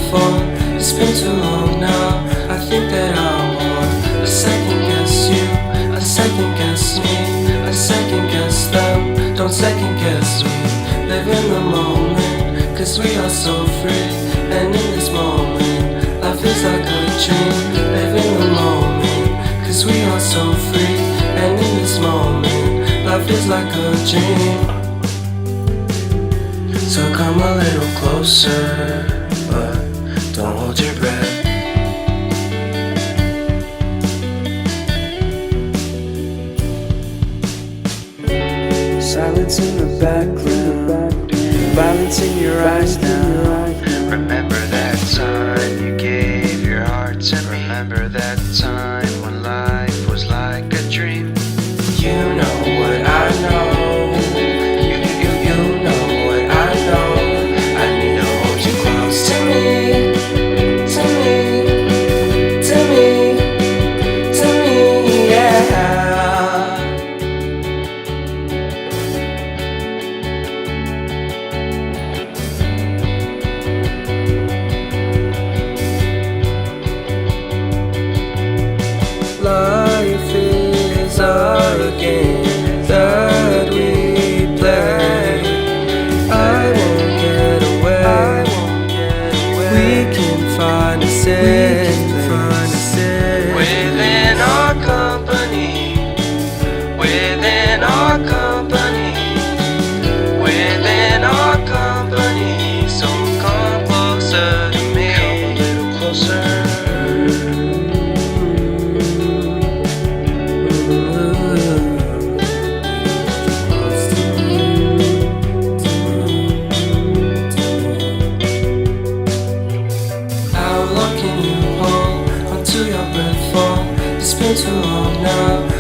before. It's been too long now. I think that I want a second guess you, a second guess me, a second guess them. Don't second guess me. Live in the moment, cause we are so free. And in this moment, life is like a dream. Live in the moment, cause we are so free. And in this moment, life is like a dream. So come a little closer, but don't hold your breath. Silence in the background, violence in your eyes now. Remember that time you gave your heart to me. Remember that time when life was like a dream. You know what I know. You know what I know. I need to hold you close to me, to me, to me, to me, yeah. Life is a game that we play. I won't get away. We can find a safe place Within our company, within our company, within our company. So come closer to me, come a little closer. How long can you hold onto your breath for? It's been too long now.